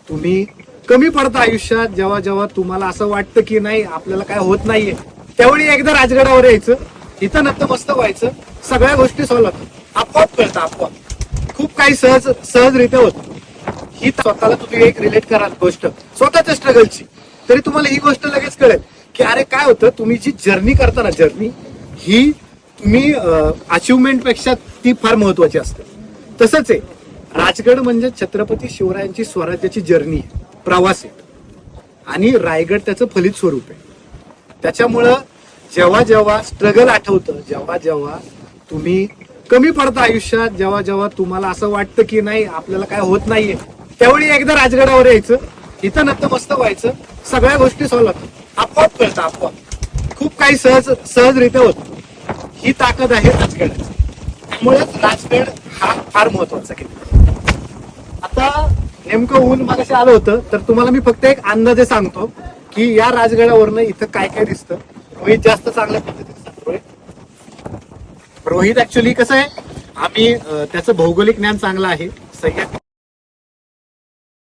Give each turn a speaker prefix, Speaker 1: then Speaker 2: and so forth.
Speaker 1: तुम्ही कमी पडता आयुष्यात, जेव्हा जेव्हा तुम्हाला असं वाटतं की नाही आपल्याला काय होत नाहीये, त्यावेळी एकदा राजगडावर यायचं, इथं नतमस्त व्हायचं, सगळ्या गोष्टी सॉल्व्ह होतात, आपोआप कळतं, आपोआप खूप काही सहजरित्या होतं. ही स्वतःला तुम्ही एक रिलेट कराल गोष्ट स्वतःच्या स्ट्रगलची, तरी तुम्हाला ही गोष्ट लगेच कळेल की अरे काय होतं. तुम्ही जी जर्नी करता ना, जर्नी ही तुम्ही अचिव्हमेंट पेक्षा ती फार महत्वाची असते. तसंच आहे राजगड म्हणजे छत्रपती शिवरायांची स्वराज्याची जर्नी, प्रवास आहे, आणि रायगड त्याचं फलित स्वरूप आहे. त्याच्यामुळं जेव्हा जेव्हा स्ट्रगल आठवतं, जेव्हा जेव्हा तुम्ही कमी पडता आयुष्यात, जेव्हा जेव्हा तुम्हाला असं वाटतं की नाही आपल्याला काय होत नाहीये, त्यावेळी एकदा राजगडावर यायचं, इथं नतमस्त व्हायचं, सगळ्या गोष्टी सॉल्व्ह होतात, आपोआप कळतं, आपोआप खूप काही सहजरित्या होतं. ही ताकद आहे राजगडाची. त्यामुळेच राजगड हा फार महत्वाचा किल्ला. आता नेमकं ऊन मागाशी आलं होतं, तर तुम्हाला मी फक्त एक अंदाजे सांगतो की या राजगडावरनं इथं काय काय दिसतं. रोहित जास्त चांगल्या पद्धतीने सांगतोय. रोहित ऍक्च्युली कसं आहे, आम्ही त्याचं भौगोलिक ज्ञान चांगलं आहे, सह्याद्री